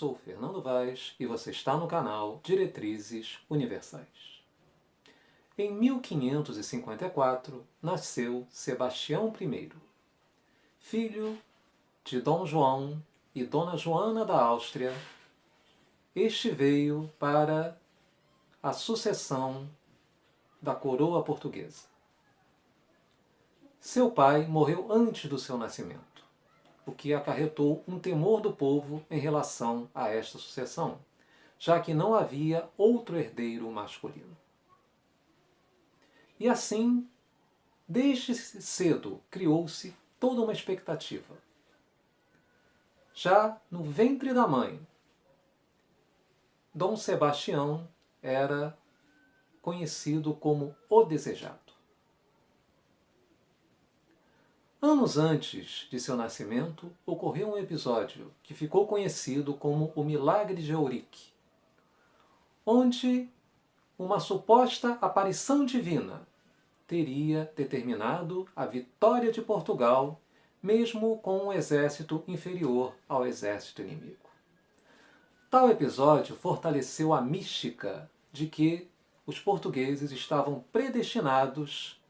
sou Fernando Vaz e você está no canal Diretrizes Universais. Em 1554 nasceu Sebastião I, filho de Dom João e Dona Joana da Áustria. Este veio para a sucessão da coroa portuguesa. Seu pai morreu antes do seu nascimento, o que acarretou um temor do povo em relação a esta sucessão, já que não havia outro herdeiro masculino. E assim, desde cedo, criou-se toda uma expectativa. Já no ventre da mãe, Dom Sebastião era conhecido como o Desejado. Anos antes de seu nascimento, ocorreu um episódio que ficou conhecido como o Milagre de Eurique, onde uma suposta aparição divina teria determinado a vitória de Portugal, mesmo com um exército inferior ao exército inimigo. Tal episódio fortaleceu a mística de que os portugueses estavam predestinados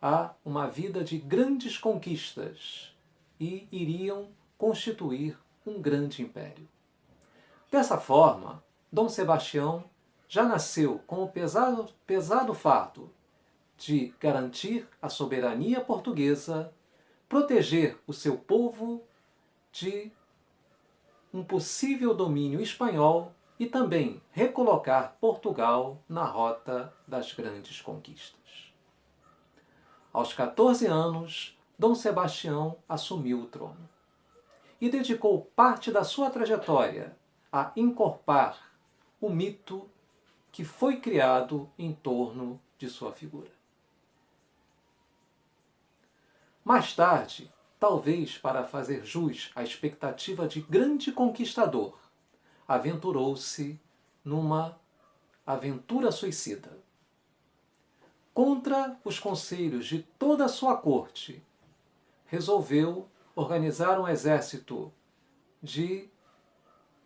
a uma vida de grandes conquistas e iriam constituir um grande império. Dessa forma, Dom Sebastião já nasceu com o pesado fardo de garantir a soberania portuguesa, proteger o seu povo de um possível domínio espanhol e também recolocar Portugal na rota das grandes conquistas. Aos 14 anos, Dom Sebastião assumiu o trono e dedicou parte da sua trajetória a encorpar o mito que foi criado em torno de sua figura. Mais tarde, talvez para fazer jus à expectativa de grande conquistador, aventurou-se numa aventura suicida. Contra os conselhos de toda a sua corte, resolveu organizar um exército de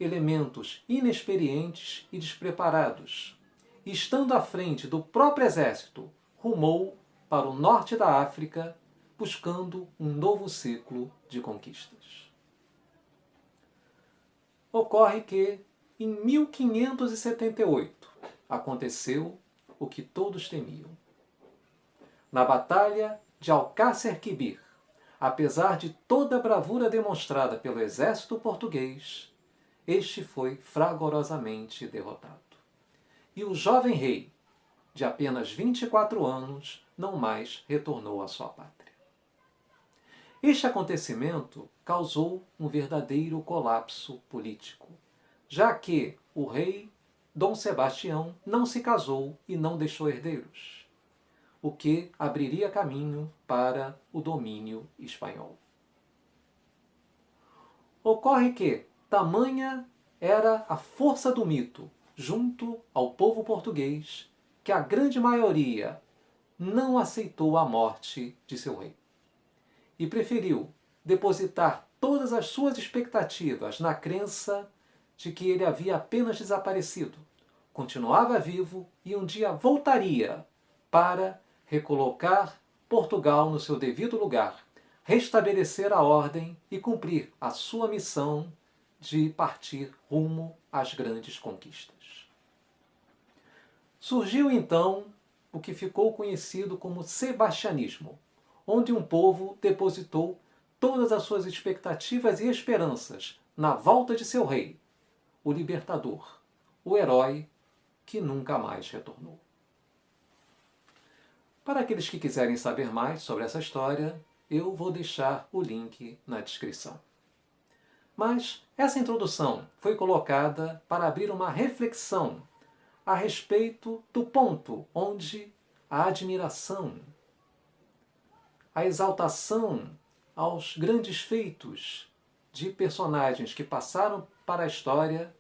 elementos inexperientes e despreparados. E, estando à frente do próprio exército, rumou para o norte da África, buscando um novo ciclo de conquistas. Ocorre que, em 1578, aconteceu o que todos temiam. Na Batalha de Alcácer Quibir, apesar de toda a bravura demonstrada pelo exército português, este foi fragorosamente derrotado. E o jovem rei, de apenas 24 anos, não mais retornou à sua pátria. Este acontecimento causou um verdadeiro colapso político, já que o rei Dom Sebastião não se casou e não deixou herdeiros, o que abriria caminho para o domínio espanhol. Ocorre que tamanha era a força do mito junto ao povo português que a grande maioria não aceitou a morte de seu rei e preferiu depositar todas as suas expectativas na crença de que ele havia apenas desaparecido, continuava vivo e um dia voltaria para recolocar Portugal no seu devido lugar, restabelecer a ordem e cumprir a sua missão de partir rumo às grandes conquistas. Surgiu então o que ficou conhecido como sebastianismo, onde um povo depositou todas as suas expectativas e esperanças na volta de seu rei, o libertador, o herói que nunca mais retornou. Para aqueles que quiserem saber mais sobre essa história, eu vou deixar o link na descrição. Mas essa introdução foi colocada para abrir uma reflexão a respeito do ponto onde a admiração, a exaltação aos grandes feitos de personagens que passaram para a história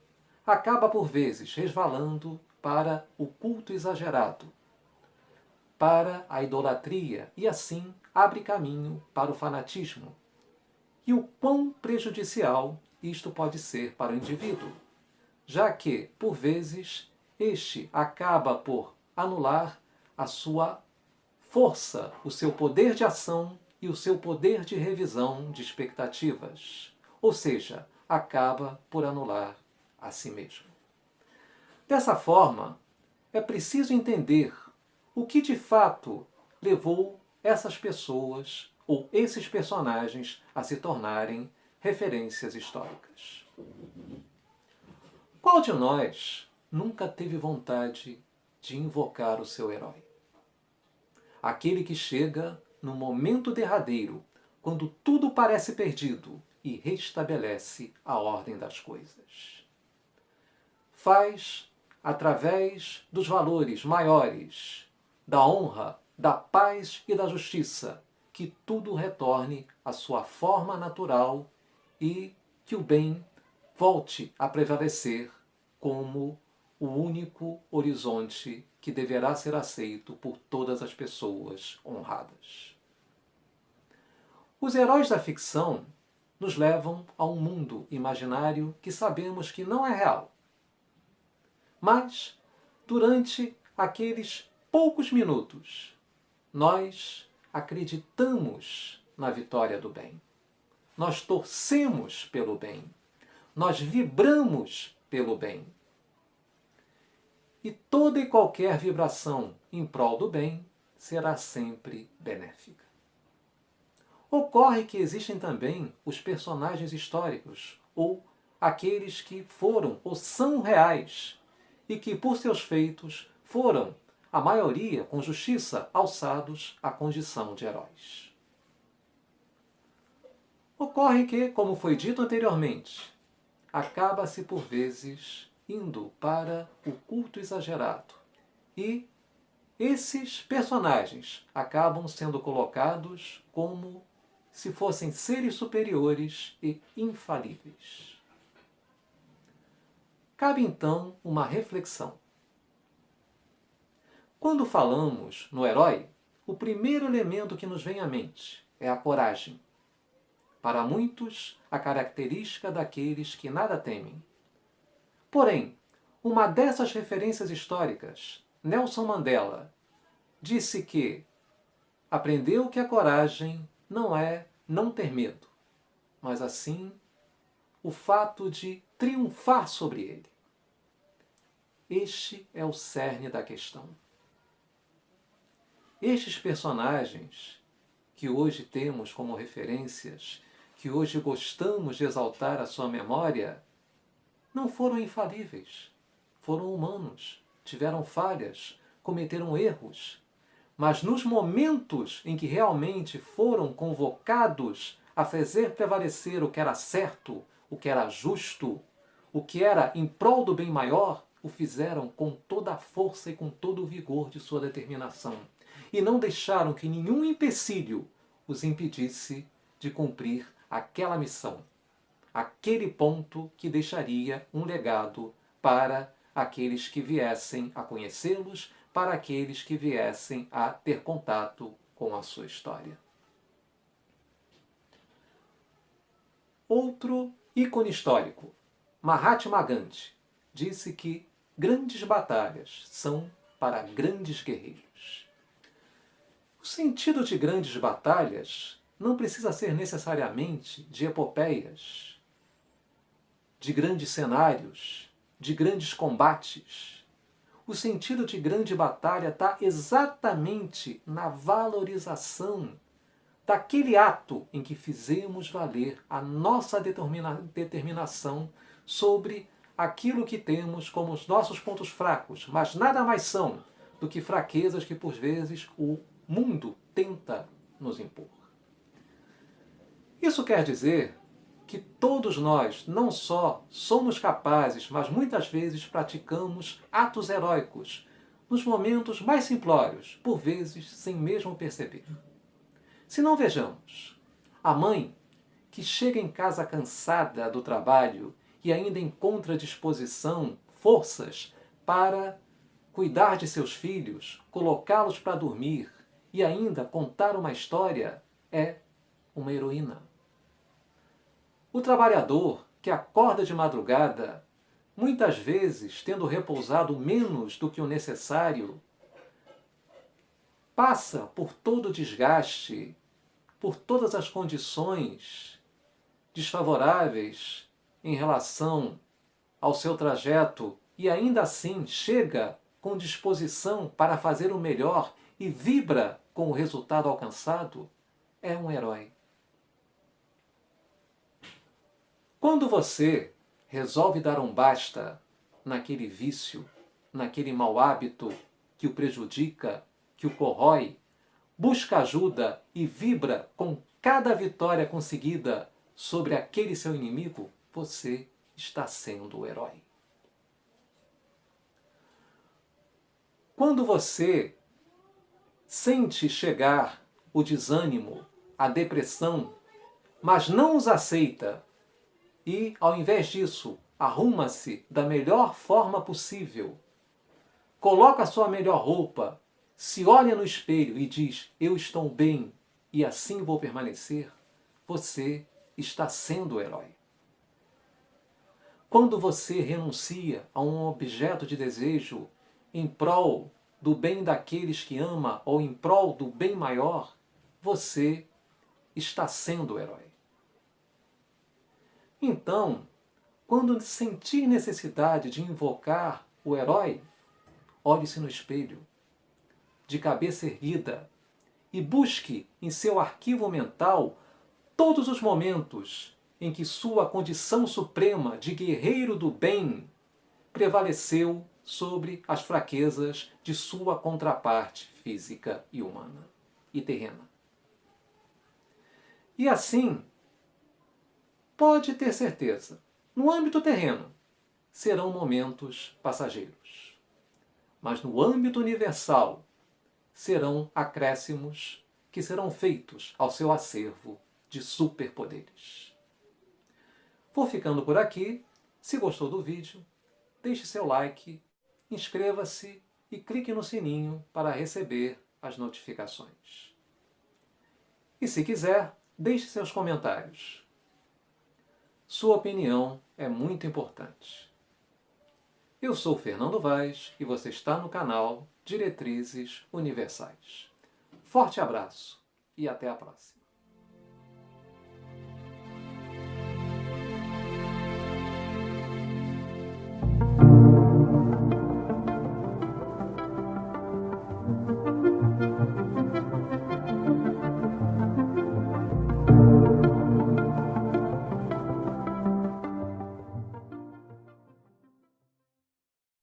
acaba por vezes resvalando para o culto exagerado, para a idolatria e assim abre caminho para o fanatismo. E o quão prejudicial isto pode ser para o indivíduo, já que, por vezes, este acaba por anular a sua força, o seu poder de ação e o seu poder de revisão de expectativas. Ou seja, acaba por anular a si mesmo. Dessa forma, é preciso entender o que de fato levou essas pessoas ou esses personagens a se tornarem referências históricas. Qual de nós nunca teve vontade de invocar o seu herói? Aquele que chega no momento derradeiro, quando tudo parece perdido, e restabelece a ordem das coisas. Faz através dos valores maiores, da honra, da paz e da justiça, que tudo retorne à sua forma natural e que o bem volte a prevalecer como o único horizonte que deverá ser aceito por todas as pessoas honradas. Os heróis da ficção nos levam a um mundo imaginário que sabemos que não é real. Mas, durante aqueles poucos minutos, nós acreditamos na vitória do bem. Nós torcemos pelo bem. Nós vibramos pelo bem. E toda e qualquer vibração em prol do bem será sempre benéfica. Ocorre que existem também os personagens históricos, ou aqueles que foram ou são reais, e que por seus feitos foram, a maioria com justiça, alçados à condição de heróis. Ocorre que, como foi dito anteriormente, acaba-se por vezes indo para o culto exagerado. E esses personagens acabam sendo colocados como se fossem seres superiores e infalíveis. Cabe então uma reflexão. Quando falamos no herói, o primeiro elemento que nos vem à mente é a coragem. Para muitos, a característica daqueles que nada temem. Porém, uma dessas referências históricas, Nelson Mandela, disse que aprendeu que a coragem não é não ter medo, mas assim o fato de triunfar sobre ele. Este é o cerne da questão. Estes personagens que hoje temos como referências, que hoje gostamos de exaltar a sua memória, não foram infalíveis. Foram humanos, tiveram falhas, cometeram erros. Mas nos momentos em que realmente foram convocados a fazer prevalecer o que era certo, o que era justo, o que era em prol do bem maior, o fizeram com toda a força e com todo o vigor de sua determinação. E não deixaram que nenhum empecilho os impedisse de cumprir aquela missão. Aquele ponto que deixaria um legado para aqueles que viessem a conhecê-los, para aqueles que viessem a ter contato com a sua história. Outro ícone histórico, Mahatma Gandhi, disse que grandes batalhas são para grandes guerreiros. O sentido de grandes batalhas não precisa ser necessariamente de epopeias, de grandes cenários, de grandes combates. O sentido de grande batalha está exatamente na valorização daquele ato em que fizemos valer a nossa determinação sobre aquilo que temos como os nossos pontos fracos, mas nada mais são do que fraquezas que, por vezes, o mundo tenta nos impor. Isso quer dizer que todos nós não só somos capazes, mas muitas vezes praticamos atos heróicos nos momentos mais simplórios, por vezes sem mesmo perceber. Se não vejamos, a mãe que chega em casa cansada do trabalho e ainda encontra disposição, forças para cuidar de seus filhos, colocá-los para dormir e ainda contar uma história, é uma heroína. O trabalhador que acorda de madrugada, muitas vezes tendo repousado menos do que o necessário, passa por todo o desgaste, por todas as condições desfavoráveis em relação ao seu trajeto e ainda assim chega com disposição para fazer o melhor e vibra com o resultado alcançado, é um herói. Quando você resolve dar um basta naquele vício, naquele mau hábito que o prejudica, que o corrói, busca ajuda e vibra com cada vitória conseguida sobre aquele seu inimigo, você está sendo o herói. Quando você sente chegar o desânimo, a depressão, mas não os aceita e, ao invés disso, arruma-se da melhor forma possível, coloca a sua melhor roupa, se olha no espelho e diz: eu estou bem e assim vou permanecer, você está sendo o herói. Quando você renuncia a um objeto de desejo em prol do bem daqueles que ama ou em prol do bem maior, você está sendo o herói. Então, quando sentir necessidade de invocar o herói, olhe-se no espelho, de cabeça erguida, e busque em seu arquivo mental todos os momentos em que sua condição suprema de guerreiro do bem prevaleceu sobre as fraquezas de sua contraparte física e humana e terrena. E assim, pode ter certeza, no âmbito terreno, serão momentos passageiros. Mas no âmbito universal, serão acréscimos que serão feitos ao seu acervo de superpoderes. Vou ficando por aqui. Se gostou do vídeo, deixe seu like, inscreva-se e clique no sininho para receber as notificações. E se quiser, deixe seus comentários. Sua opinião é muito importante. Eu sou Fernando Vaz e você está no canal Diretrizes Universais. Forte abraço e até a próxima.